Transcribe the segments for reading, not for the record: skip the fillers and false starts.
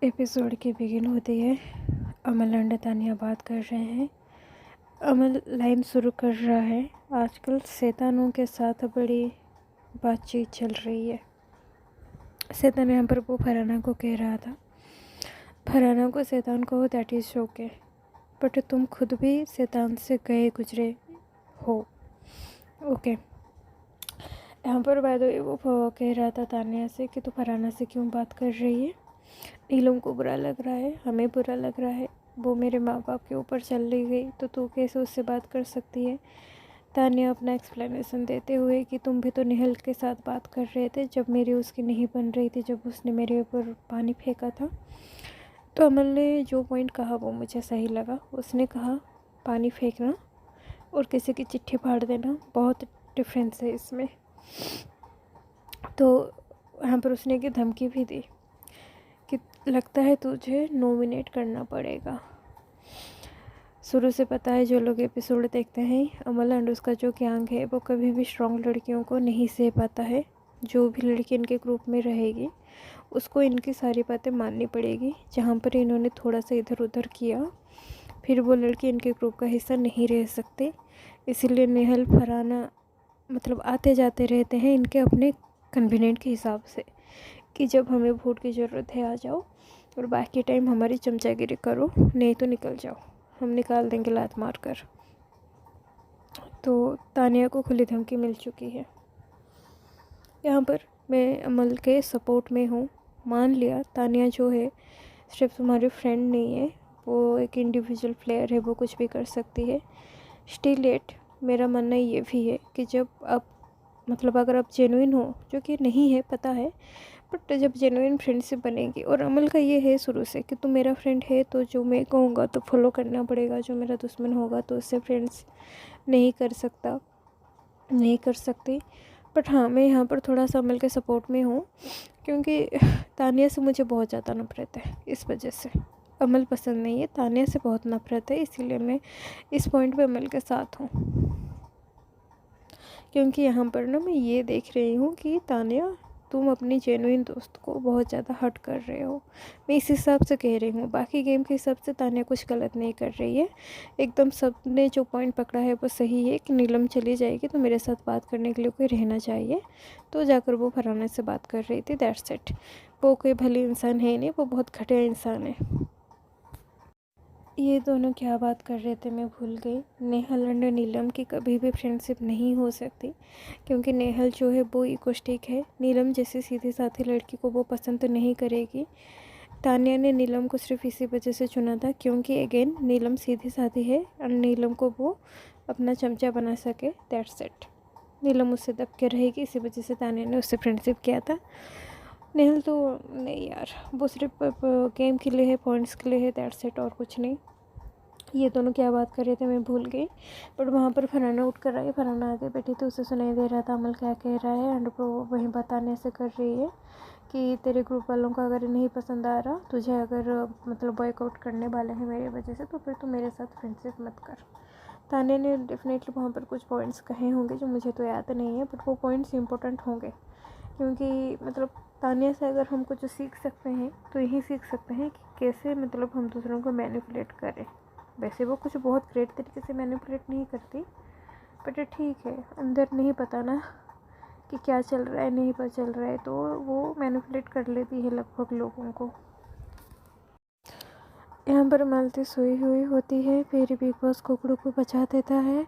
Episode की begin होती है। अमल एंड तानिया बात कर रहे हैं। अमल लाइन शुरू कर रहा है। आजकल शैतानों के साथ बड़ी बातचीत चल रही है। शैतान यहाँ पर वो फरहाना को कह रहा था, फरहाना को शैतान को दैट इज़ ओके, बट तुम खुद भी शैतान से गए गुजरे हो। ओके यहाँ पर बाय द वे वो कह रहा था तानिया से कि तू फरहाना से क्यों बात कर रही है। नीलम को बुरा लग रहा है, हमें बुरा लग रहा है, वो मेरे माँ बाप के ऊपर चली गई तो तू कैसे उससे बात कर सकती है। तानिया अपना एक्सप्लेनेशन देते हुए कि तुम भी तो निहल के साथ बात कर रहे थे जब मेरी उसकी नहीं बन रही थी, जब उसने मेरे ऊपर पानी फेंका था। तो अमल ने जो पॉइंट कहा वो मुझे सही लगा। उसने कहा पानी फेंकना और किसी की चिट्ठी फाड़ देना बहुत डिफरेंस है इसमें। तो यहाँ पर उसने एक धमकी भी दी कि लगता है तुझे नॉमिनेट करना पड़ेगा। शुरू से पता है जो लोग एपिसोड देखते हैं, अमल एंड उसका जो गैंग है वो कभी भी स्ट्रॉन्ग लड़कियों को नहीं सह पाता है। जो भी लड़की इनके ग्रुप में रहेगी उसको इनकी सारी बातें माननी पड़ेगी। जहाँ पर इन्होंने थोड़ा सा इधर उधर किया फिर वो लड़की इनके ग्रुप का हिस्सा नहीं रह सकती। इसीलिए नेहल फरहाना मतलब आते जाते रहते हैं इनके अपने कन्वीनियंट के हिसाब से कि जब हमें वोट की ज़रूरत है आ जाओ और बाकी टाइम हमारी चमचागिरी करो, नहीं तो निकल जाओ, हम निकाल देंगे लात मार कर। तो तानिया को खुली धमकी मिल चुकी है। यहाँ पर मैं अमल के सपोर्ट में हूँ। मान लिया तानिया जो है सिर्फ तुम्हारी फ्रेंड नहीं है, वो एक इंडिविजुअल प्लेयर है, वो कुछ भी कर सकती है। स्टिल एट मेरा मानना ये भी है कि जब आप मतलब अगर आप जेन्युइन हो, जो कि नहीं है पता है, बट जब जेन्युइन फ्रेंडशिप बनेगी और अमल का ये है शुरू से कि तू मेरा फ्रेंड है तो जो मैं कहूँगा तो फॉलो करना पड़ेगा, जो मेरा दुश्मन होगा तो उससे फ्रेंड्स नहीं कर सकता, नहीं कर सकती। बट हाँ, मैं यहाँ पर थोड़ा सा अमल के सपोर्ट में हूँ क्योंकि तानिया से मुझे बहुत ज़्यादा नफरत है। इस वजह से अमल पसंद नहीं है, तानिया से बहुत नफरत है, इसीलिए मैं इस पॉइंट पे अमल के साथ हूँ। क्योंकि यहाँ पर ना मैं ये देख रही हूँ कि तानिया तुम अपनी जेन्युइन दोस्त को बहुत ज़्यादा हर्ट कर रहे हो। मैं इस हिसाब से कह रही हूँ, बाकी गेम के हिसाब से तानिया कुछ गलत नहीं कर रही है। एकदम सब ने जो पॉइंट पकड़ा है वो सही है कि नीलम चली जाएगी तो मेरे साथ बात करने के लिए कोई रहना चाहिए। तो जाकर वो फरहाना से बात कर रही थी, दैट्स इट। वो कोई भली इंसान है नहीं, वो बहुत घटिया इंसान है। ये दोनों क्या बात कर रहे थे मैं भूल गई। नेहल एंड नीलम की कभी भी फ्रेंडशिप नहीं हो सकती क्योंकि नेहल जो है वो इगोस्टिक है। नीलम जैसी सीधी साधी लड़की को वो पसंद तो नहीं करेगी। तानिया ने नीलम को सिर्फ इसी वजह से चुना था क्योंकि अगेन नीलम सीधी साधी है और नीलम को वो अपना चमचा बना सके, दैट्स इट। नीलम उससे दब के रहेगी, इसी वजह से तानिया ने उससे फ्रेंडशिप किया था। नेहल तो नहीं यार, वो सिर्फ गेम के लिए है, पॉइंट्स के लिए है, दैट्स इट, और कुछ नहीं। ये दोनों क्या बात कर रहे थे मैं भूल गई। बट वहाँ पर फरहाना उठ कर आई, फरहाना आगे बैठी थी, उसे सुनाई दे रहा था अमल क्या कह रहा है एंड वो वहीं बताने से कर रही है कि तेरे ग्रुप वालों का अगर नहीं पसंद आ रहा तुझे, अगर मतलब बॉयकआउट करने वाले हैं मेरी वजह से, तो फिर तू मेरे साथ फ्रेंडशिप मत कर। ताने ने डेफिनेटली वहाँ पर कुछ पॉइंट्स कहे होंगे जो मुझे तो याद नहीं है, बट वो पॉइंट्स इंपॉर्टेंट होंगे क्योंकि मतलब तानिया से अगर हम कुछ सीख सकते हैं तो यही सीख सकते हैं कि कैसे मतलब हम दूसरों को मैनिपुलेट करें। वैसे वो कुछ बहुत ग्रेट तरीके से मैनिपुलेट नहीं करती, बट ठीक है, अंदर नहीं पता ना कि क्या चल रहा है, नहीं पता चल रहा है तो वो मैनिपुलेट कर लेती है लगभग लोगों को। यहाँ पर मालती सोई हुई होती है, फिर बिग बॉस कुकड़ू को बचा देता है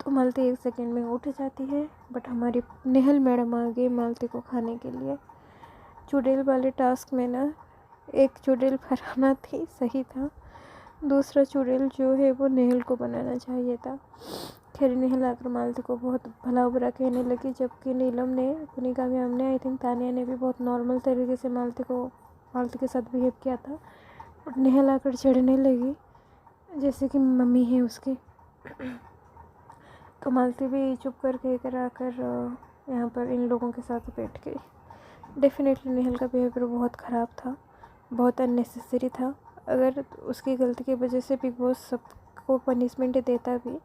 तो मालती 1 सेकंड में उठ जाती है। बट हमारी नेहल मैडम आ गई मालती को खाने के लिए। चुड़ैल वाले टास्क में ना एक चुड़ैल फरहाना थी, सही था, दूसरा चुड़ैल जो है वो नेहल को बनाना चाहिए था। खैर नेहल आकर मालती को बहुत भला बुरा कहने लगी, जबकि नीलम ने, पुनिका मैम ने, आई थिंक तानिया ने भी बहुत नॉर्मल तरीके से मालती के साथ बिहेव किया था। बट नेहल आकर चढ़ने लगी जैसे कि मम्मी है उसकी। तो मालती भी चुप करके इधर आकर यहाँ पर इन लोगों के साथ बैठ गई। डेफिनेटली नेहल का बिहेवियर बहुत ख़राब था, बहुत अननेसेसरी था। अगर उसकी गलती की वजह से बिग बॉस सबको पनिशमेंट देता भी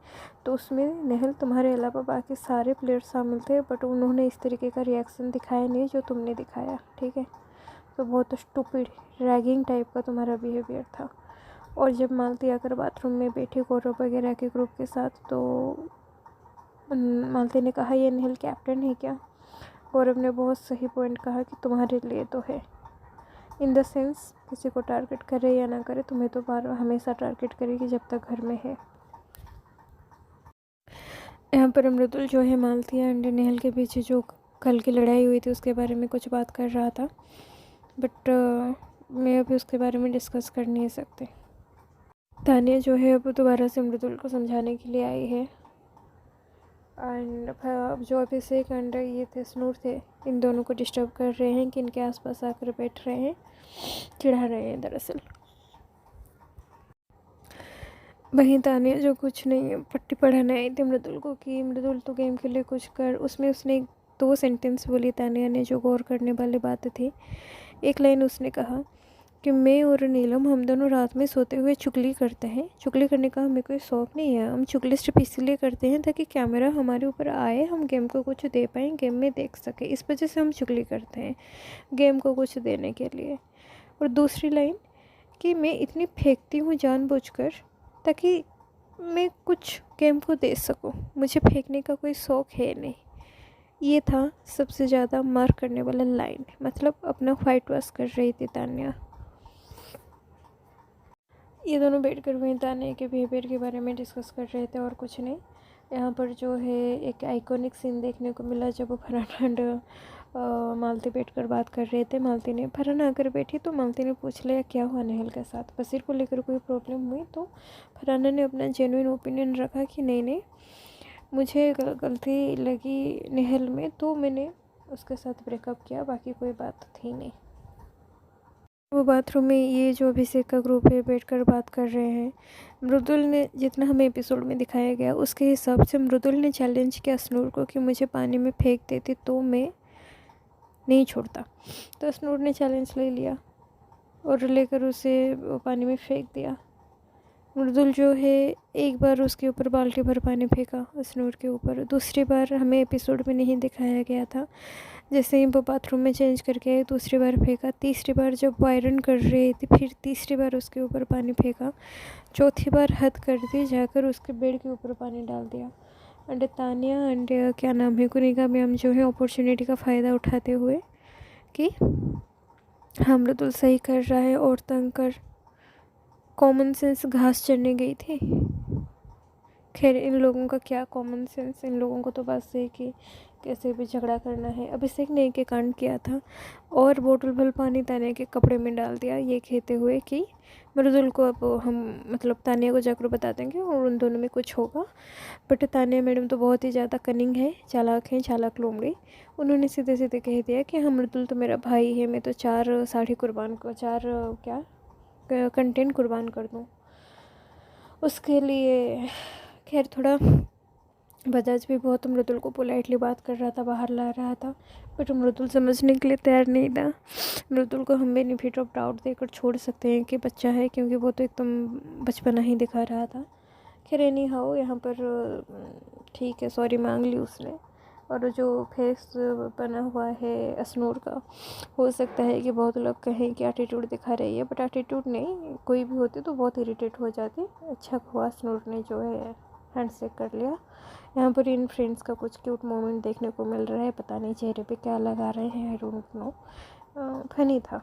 तो उसमें नेहल तुम्हारे अलावा बाकी सारे प्लेयर्स शामिल थे, बट उन्होंने इस तरीके का रिएक्शन दिखाया नहीं जो तुमने दिखाया, ठीक है। तो बहुत स्टूपिड रैगिंग टाइप का तुम्हारा बिहेवियर था। और जब मालती आकर बाथरूम में बैठी गौरव वगैरह के ग्रुप के साथ, तो मालती ने कहा ये नेहल कैप्टन है क्या? गौरव ने बहुत सही पॉइंट कहा कि तुम्हारे लिए तो है, इन द सेंस किसी को टारगेट करे या ना करे, तुम्हें तो बार हमेशा टारगेट करेगी जब तक घर में है। यहाँ पर मृदुल जो है मालती एंड नेहल के पीछे जो कल की लड़ाई हुई थी उसके बारे में कुछ बात कर रहा था, बट मैं अभी उसके बारे में डिस्कस कर नहीं सकती। तानिया जो है अब दोबारा से मृदुल को समझाने के लिए आई है, एंड जो अभिषेक एंड ये थे स्नूर थे, इन दोनों को डिस्टर्ब कर रहे हैं कि इनके आसपास आकर बैठ रहे हैं, चिढ़ा रहे हैं दरअसल। वहीं तानिया जो कुछ नहीं पट्टी पढ़ाने आई थी मृदुल को कि मृदुल तो गेम के लिए कुछ कर, उसमें उसने 2 सेंटेंस बोली तानिया ने जो गौर करने वाली बात थी। एक लाइन उसने कहा कि मैं और नीलम हम दोनों रात में सोते हुए चुगली करते हैं। चुगली करने का हमें कोई शौक़ नहीं है, हम चुगली सिर्फ इसलिए करते हैं ताकि कैमरा हमारे ऊपर आए, हम गेम को कुछ दे पाएँ, गेम में देख सके, इस वजह से हम चुगली करते हैं, गेम को कुछ देने के लिए। और दूसरी लाइन कि मैं इतनी फेंकती हूँ जानबूझकर ताकि मैं कुछ गेम को दे सकूं, मुझे फेंकने का कोई शौक़ है नहीं। ये था सबसे ज़्यादा मार्क करने वाला लाइन, मतलब अपना फाइट वाश कर रही थी तानिया। ये दोनों बैठकर वहीं तानिया के बिहेवियर के बारे में डिस्कस कर रहे थे और कुछ नहीं। यहाँ पर जो है एक आइकॉनिक सीन देखने को मिला जब वो फरहान एंड मालती बैठकर बात कर रहे थे। मालती ने फरहान आकर बैठी तो मालती ने पूछ लिया क्या हुआ नेहल के साथ, बसीर को लेकर कोई प्रॉब्लम हुई? तो फरहान ने अपना जेन्युइन ओपिनियन रखा कि नहीं मुझे गलती लगी नेहल में, तो मैंने उसके साथ ब्रेकअप किया, बाकी कोई बात थी नहीं। वो बाथरूम में ये जो अभिषेक का ग्रुप है बैठकर बात कर रहे हैं। मृदुल ने जितना हमें एपिसोड में दिखाया गया उसके हिसाब से मृदुल ने चैलेंज किया स्नूर को कि मुझे पानी में फेंक देती तो मैं नहीं छोड़ता। तो स्नूर ने चैलेंज ले लिया और लेकर उसे पानी में फेंक दिया। मृदुल जो है एक बार उसके ऊपर बाल्टी भर पानी फेंका स्नूर के ऊपर, दूसरी बार हमें एपिसोड में नहीं दिखाया गया था, जैसे ही वो बाथरूम में चेंज करके आए दूसरी बार फेंका, तीसरी बार जब वो आयरन कर रही थी फिर तीसरी बार उसके ऊपर पानी फेंका, चौथी बार हद कर दी, जाकर उसके बेड के ऊपर पानी डाल दिया। एंड तानिया एंड क्या नाम है कुनिका मैम जो है अपॉर्चुनिटी का फ़ायदा उठाते हुए कि हाँ मृदुल सही कर रहा है और तंग कर कॉमन सेंस घास चरने गई थी। खैर इन लोगों का क्या कॉमन सेंस, इन लोगों को तो बस है कि कैसे भी झगड़ा करना है। अभिषेक ने एक कांड किया था और बोतल भर पानी तानिया के कपड़े में डाल दिया, ये कहते हुए कि मृदुल को अब हम मतलब तानिया को जाकर बता देंगे और उन दोनों में कुछ होगा। बट तानिया मैडम तो बहुत ही ज़्यादा कनिंग है, चालाक लोमड़ी। उन्होंने सीधे सीधे कह दिया कि हाँ मृदुल तो मेरा भाई है, मैं तो 4 साड़ी कुर्बान को 4 क्या कंटेंट कुर्बान कर दूँ उसके लिए। खैर थोड़ा बजाज भी बहुत मृदुल को पोलाइटली बात कर रहा था, बाहर ला रहा था, बट मृदुल समझने के लिए तैयार नहीं था। मृदुल को हम बेनिफिट ऑफ डाउट देकर छोड़ सकते हैं कि बच्चा है, क्योंकि वो तो एकदम बचपना ही दिखा रहा था। खैर एनी हाउ यहाँ पर ठीक है, सॉरी मांग ली उसने। और जो फेस बना हुआ है स्नूर का, हो सकता है कि बहुत लोग कहें कि एटीट्यूड दिखा रही है, बट एटीट्यूड नहीं, कोई भी होती तो बहुत इरिटेट हो जाती। अच्छा हुआ स्नूर ने जो है हैंडशेक कर लिया। यहाँ पर इन फ्रेंड्स का कुछ क्यूट मोमेंट देखने को मिल रहा है, पता नहीं चेहरे पे क्या लगा रहे हैं, आई डोंट नो, फनी था।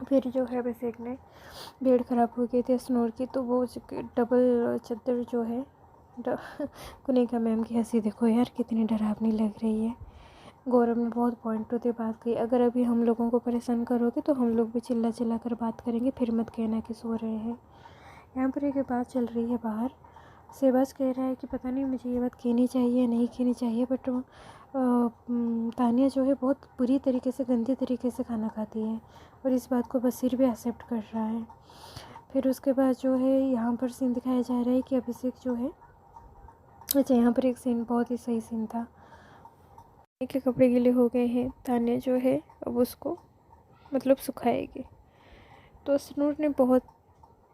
फिर जो है अभिषेक ने बेड ख़राब हो गई थी स्नोर की, तो वो डबल चादर जो है कुनिका मैम की हंसी देखो यार कितनी डरावनी लग रही है। गौरव ने बहुत पॉइंट टू दी बात कही, अगर अभी हम लोगों को परेशान करोगे तो हम लोग भी चिल्ला चिल्ला कर बात करेंगे, फिर मत कहना कि सो रहे हैं। यहाँ पर एक बात चल रही है बाहर, सेबाज कह रहा है कि पता नहीं मुझे ये बात कहनी चाहिए नहीं कहनी चाहिए, बट तानिया जो है बहुत बुरी तरीके से गंदे तरीके से खाना खाती है और इस बात को बसीर भी एक्सेप्ट कर रहा है। फिर उसके बाद जो है यहाँ पर सीन दिखाया जा रहा है कि अभिषेक जो है, अच्छा यहाँ पर एक सीन बहुत ही सही सीन था के कपड़े गीले हो गए हैं, तानिया जो है अब उसको मतलब सुखाएगी, तो स्नूर ने बहुत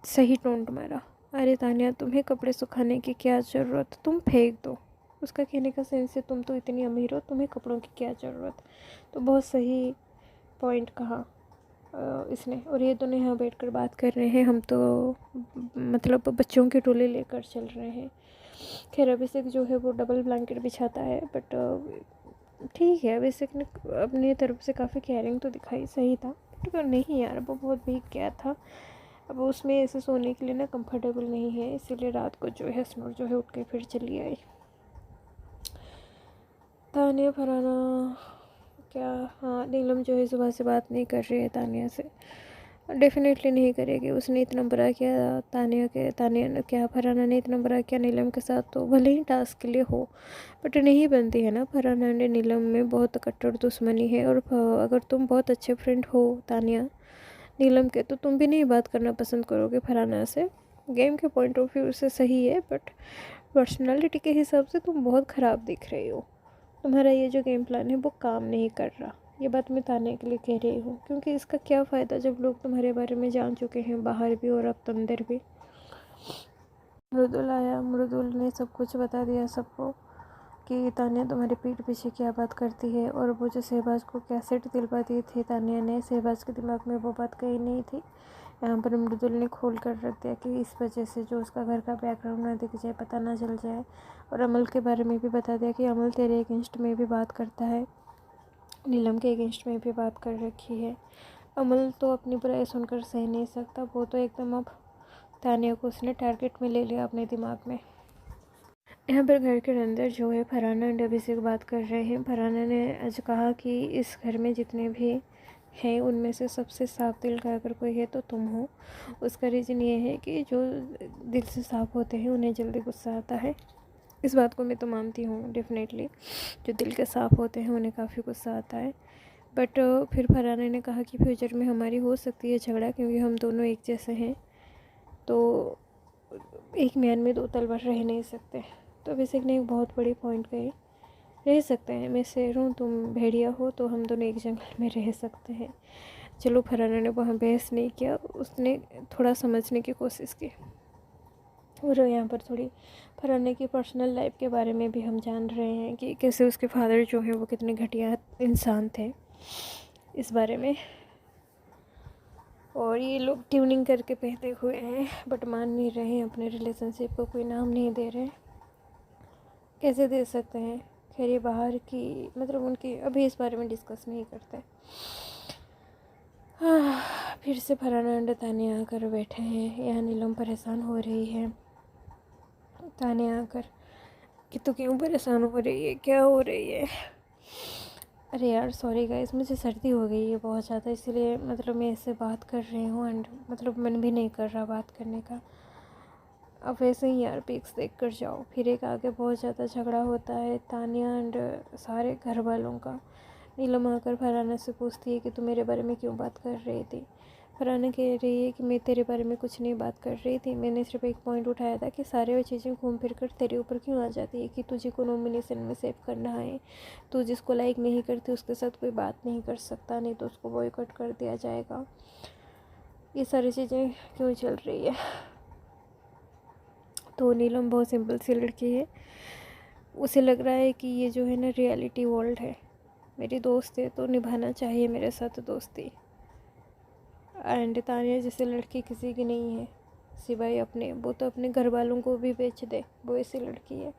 सही टोंट मारा, अरे तानिया तुम्हें कपड़े सुखाने की क्या ज़रूरत, तुम फेंक दो। उसका कहने का सेंस है तुम तो इतनी अमीर हो, तुम्हें कपड़ों की क्या ज़रूरत। तो बहुत सही पॉइंट कहा इसने, और ये दोनों यहाँ बैठकर बात कर रहे हैं। हम तो मतलब बच्चों के टोले लेकर चल रहे हैं। खैर अभिषेक जो है वो डबल ब्लैंकेट बिछाता है, बट ठीक है, अभिषेक ने अपनी तरफ से काफ़ी केयरिंग तो दिखाई, सही था। बट नहीं यार, वो बहुत भीग गया था। अब उसमें ऐसे सोने के लिए ना कंफर्टेबल नहीं है, इसीलिए रात को जो है स्नोर जो है उठ के फिर चली आई। तानिया फरहाना क्या, हाँ नीलम जो है सुबह से बात नहीं कर रही है तानिया से, डेफिनेटली नहीं करेगी। उसने इतना बुरा किया तानिया ने क्या, फरहाना ने इतना बुरा किया नीलम के साथ, तो भले ही टास्क के लिए हो बट नहीं बनती है ना। फरहाना ने नीलम में बहुत कट्टर दुश्मनी है, और अगर तुम बहुत अच्छे फ्रेंड हो तानिया नीलम के, तो तुम भी नहीं बात करना पसंद करोगे फरहाना से। गेम के पॉइंट ऑफ व्यू से सही है, बट पर्सनालिटी के हिसाब से तुम बहुत ख़राब दिख रही हो। तुम्हारा ये जो गेम प्लान है वो काम नहीं कर रहा। ये बात मैं ताने के लिए कह रही हूँ, क्योंकि इसका क्या फ़ायदा जब लोग तुम्हारे बारे में जान चुके हैं, बाहर भी और अब तो अंदर भी। मृदुल आया, मृदुल ने सब कुछ बता दिया सबको कि तानिया तुम्हारे पीठ पीछे क्या बात करती है, और वो जो शहबाज को कैसेट दिलवाती थी तानिया ने, शहबाज के दिमाग में वो बात कही नहीं थी। यहाँ पर मृदुल ने खोल कर रख दिया कि इस वजह से जो उसका घर का बैकग्राउंड ना दिख जाए, पता ना चल जाए। और अमल के बारे में भी बता दिया कि अमल तेरे अगेंस्ट में भी बात करता है, नीलम के अगेंस्ट में भी बात कर रखी है। अमल तो अपनी बुराई सुनकर सह नहीं सकता, वो तो एकदम अब तानिया को उसने टारगेट में ले लिया अपने दिमाग में। यहाँ पर घर के अंदर जो है फरहाना एंड अभिषेक बात कर रहे हैं। फरहाना ने आज कहा कि इस घर में जितने भी हैं उनमें से सबसे साफ दिल का अगर कोई है तो तुम हो। उसका रीज़न ये है कि जो दिल से साफ होते हैं उन्हें जल्दी गुस्सा आता है। इस बात को मैं तो मानती हूँ डेफिनेटली, जो दिल के साफ होते हैं उन्हें काफ़ी गुस्सा आता है। बट फिर फरहाना ने कहा कि फ्यूचर में हमारी हो सकती है झगड़ा, क्योंकि हम दोनों एक जैसे हैं, तो एक म्यान में दो तलवार रह नहीं सकते। तो अभिषेक ने एक बहुत बड़ी पॉइंट कही, रह सकते हैं, मैं शेर हूँ तुम भेड़िया हो, तो हम दोनों एक जंगल में रह सकते हैं। चलो फरहाना ने वहाँ बहस नहीं किया, उसने थोड़ा समझने की कोशिश की। और यहाँ पर थोड़ी फरहाना की पर्सनल लाइफ के बारे में भी हम जान रहे हैं कि कैसे उसके फादर जो है वो कितने घटिया इंसान थे, इस बारे में। और ये लोग ट्यूनिंग करके पहने हुए हैं, बट मान नहीं रहे हैं, अपने रिलेशनशिप को कोई नाम नहीं दे रहे। कैसे दे सकते हैं? खैर ये बाहर की मतलब उनकी, अभी इस बारे में डिस्कस नहीं करते। फिर से फरहाना एंड तानिया आकर बैठे हैं। यहाँ नीलम परेशान हो रही है। तानिया आकर कि तू क्यों परेशान हो रही है, क्या हो रही है? अरे यार सॉरी गाइस, मुझे सर्दी हो गई है बहुत ज़्यादा, इसलिए मतलब मैं इससे बात कर रही हूँ, एंड मतलब मन भी नहीं कर रहा बात करने का। अब वैसे ही यार पिक्स देख कर जाओ, फिर एक आगे बहुत ज़्यादा झगड़ा होता है तानिया एंड सारे घर वालों का। नीलम आकर फरहाना से पूछती है कि तू मेरे बारे में क्यों बात कर रही थी। फरहाना कह रही है कि मैं तेरे बारे में कुछ नहीं बात कर रही थी, मैंने सिर्फ एक पॉइंट उठाया था कि सारे वो चीज़ें घूम फिर कर तेरे ऊपर क्यों आ जाती है, कि तुझे को नॉमिनेशन में सेव करना है, तू जिसको लाइक नहीं करती उसके साथ कोई बात नहीं कर सकता, नहीं तो उसको बॉयकॉट कर दिया जाएगा। ये सारी चीज़ें क्यों चल रही है? तो नीलम बहुत सिंपल सी लड़की है, उसे लग रहा है कि ये जो है ना रियलिटी वर्ल्ड है, मेरी दोस्त है तो निभाना चाहिए मेरे साथ दोस्ती। एंड तानिया जैसे लड़की किसी की नहीं है सिवाय अपने, वो तो अपने घर वालों को भी बेच दे, वो ऐसी लड़की है।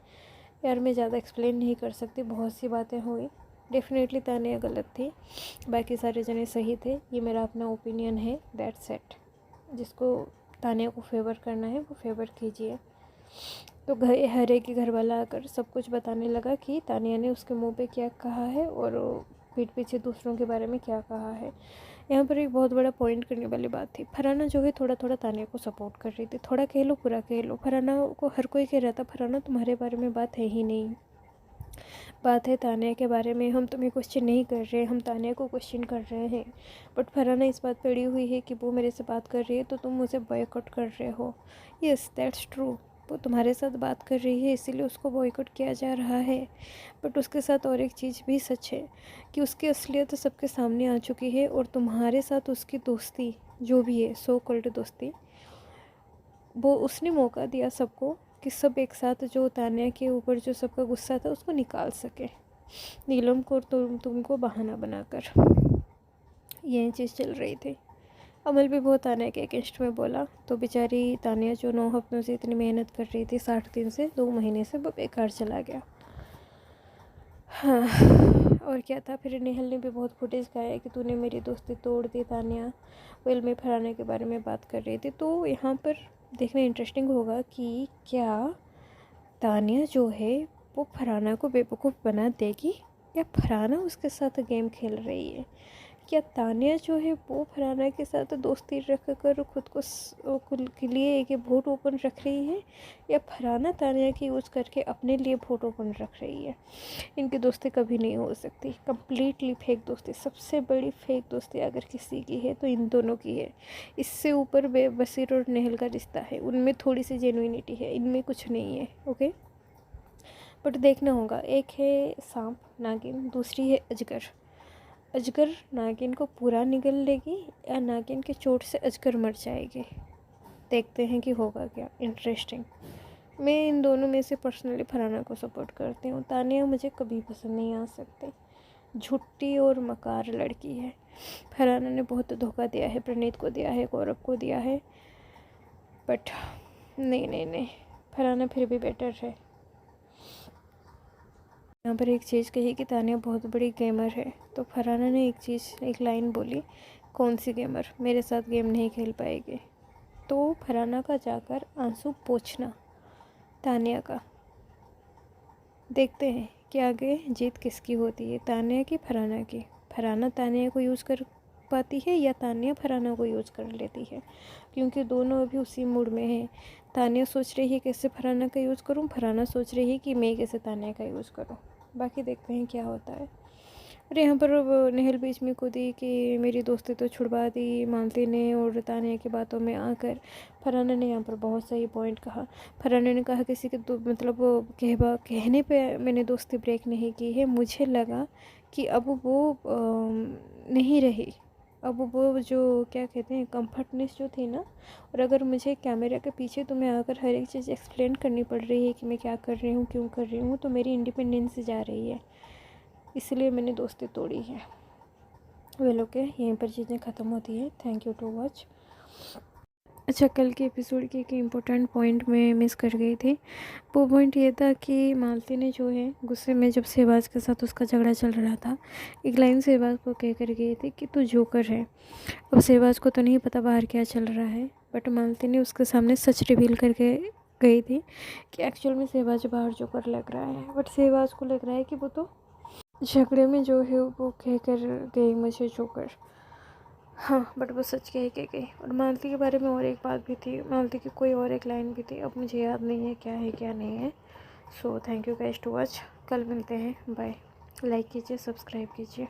यार मैं ज़्यादा एक्सप्लेन नहीं कर सकती, बहुत सी बातें हुई। डेफिनेटली तानिया गलत थी, बाकी सारे जने सही थे, ये मेरा अपना ओपिनियन है, दैट्स इट। जिसको तानिया को फेवर करना है वो फेवर कीजिए। तो हर एक घर वाला आकर सब कुछ बताने लगा कि तानिया ने उसके मुंह पे क्या कहा है और पीठ पीछे दूसरों के बारे में क्या कहा है। यहाँ पर एक बहुत बड़ा पॉइंट करने वाली बात थी, फरहाना जो है थोड़ा थोड़ा तानिया को सपोर्ट कर रही थी, थोड़ा कह लो पूरा कह लो। फरहाना को हर कोई कह रहा था फरहाना तुम्हारे बारे में बात है ही नहीं, बात है तानिया के बारे में, हम तुम्हें क्वेश्चन नहीं कर रहे, हम तानिया को क्वेश्चन कर रहे हैं। बट फरहाना इस बात पर अड़ी हुई है कि वो मेरे से बात कर रही है तो तुम मुझे बॉयकॉट कर रहे हो। यस दैट्स ट्रू, वो तुम्हारे साथ बात कर रही है इसीलिए उसको बॉयकॉट किया जा रहा है। बट उसके साथ और एक चीज़ भी सच है कि उसकी असलियत तो सबके सामने आ चुकी है, और तुम्हारे साथ उसकी दोस्ती जो भी है, सो कॉल्ड दोस्ती, वो उसने मौका दिया सबको कि सब एक साथ जो तानिया के ऊपर जो सबका गुस्सा था उसको निकाल सके, नीलम को तुमको बहाना बनाकर। यही चीज़ चल रही थी। अमल भी बहुत तान्या के अगेंस्ट में बोला, तो बेचारी तान्या जो 9 हफ्तों से इतनी मेहनत कर रही थी, 60 दिन से 2 महीने से, वो बेकार चला गया। हाँ, और क्या था फिर। नेहल ने भी बहुत फुटेज गाया कि तूने मेरी दोस्ती तोड़ दी तान्या, वेल में फराना के बारे में बात कर रही थी। तो यहाँ पर देखना इंटरेस्टिंग होगा कि क्या तान्या जो है वो फराना को बेवकूफ़ बना देगी या फराना उसके साथ गेम खेल रही है। क्या तान्या जो है वो फराना के साथ दोस्ती रख कर खुद के लिए एक वोट ओपन रख रही है, या फराना तान्या की यूज़ करके अपने लिए वोट ओपन रख रही है। इनकी दोस्ती कभी नहीं हो सकती, कम्प्लीटली फेक दोस्ती। सबसे बड़ी फेक दोस्ती अगर किसी की है तो इन दोनों की है। इससे ऊपर बसीर और नेहल का रिश्ता है, उनमें थोड़ी सी जेन्युइनिटी है, इनमें कुछ नहीं है। ओके, बट देखना होगा। एक है सांप नागिन, दूसरी है अजगर। अजगर नागिन को पूरा निगल लेगी या नागिन के चोट से अजगर मर जाएगी। देखते हैं कि होगा क्या। इंटरेस्टिंग। मैं इन दोनों में से पर्सनली फराना को सपोर्ट करती हूँ। तान्या मुझे कभी पसंद नहीं आ सकती, झुट्टी और मकार लड़की है। फराना ने बहुत धोखा दिया है, प्रणीत को दिया है, गौरव को दिया है, बट नहीं नहीं नहीं, फराना फिर भी बेटर है। यहाँ पर एक चीज़ कही कि तान्या बहुत बड़ी गेमर है, तो फरहाना ने एक लाइन बोली, कौन सी गेमर, मेरे साथ गेम नहीं खेल पाएगी। तो फरहाना का जाकर आंसू पोंछना तान्या का। देखते हैं कि आगे जीत किसकी होती है, तान्या की फरहाना की। फरहाना तान्या को यूज़ कर पाती है या तान्या फरहाना को यूज़ कर लेती है, क्योंकि दोनों अभी उसी मूड में हैं। तान्या सोच रही है कैसे फरहाना का यूज़ करूं, फरहाना सोच रही है कि मैं कैसे तान्या का यूज़ करूं। बाकी देखते हैं क्या होता है। और यहाँ पर नेहल बीच में कूदी कि मेरी दोस्ती तो छुड़वा दी मालती ने, और तान्या की बातों में आकर फरहाना ने यहाँ पर बहुत सही पॉइंट कहा। फरहाना ने कहा किसी के मतलब कहने पे मैंने दोस्ती ब्रेक नहीं की है, मुझे लगा कि अब वो नहीं रही। अब वो जो क्या कहते हैं कम्फर्टनेस जो थी ना, और अगर मुझे कैमरा के पीछे तुम्हें आकर हर एक चीज़ एक्सप्लेन करनी पड़ रही है कि मैं क्या कर रही हूँ, क्यों कर रही हूँ, तो मेरी इंडिपेंडेंस जा रही है, इसलिए मैंने दोस्ती तोड़ी है। वेल ओके, यहीं पर चीज़ें ख़त्म होती है। Thank you to watch. अच्छा, कल के एपिसोड की एक इम्पोर्टेंट पॉइंट मैं मिस कर गई थी। वो पॉइंट ये था कि मालती ने जो है गुस्से में जब शहबाज के साथ उसका झगड़ा चल रहा था, एक लाइन शहबाज को कह कर गई थी कि तू जोकर है। अब शहबाज को तो नहीं पता बाहर क्या चल रहा है, बट मालती ने उसके सामने सच रिवील करके गई थी कि एक्चुअल में शहबाज बाहर जोकर लग रहा है, बट शहबाज को लग रहा है कि वो तो झगड़े में जो है वो कह कर गई मुझे जोकर। हाँ, बट वो सच कह के गई। और मालती के बारे में और एक बात भी थी, मालती की कोई और एक लाइन भी थी, अब मुझे याद नहीं है क्या नहीं है। So thank you guys to watch. कल मिलते हैं, बाय। लाइक कीजिए, सब्सक्राइब कीजिए।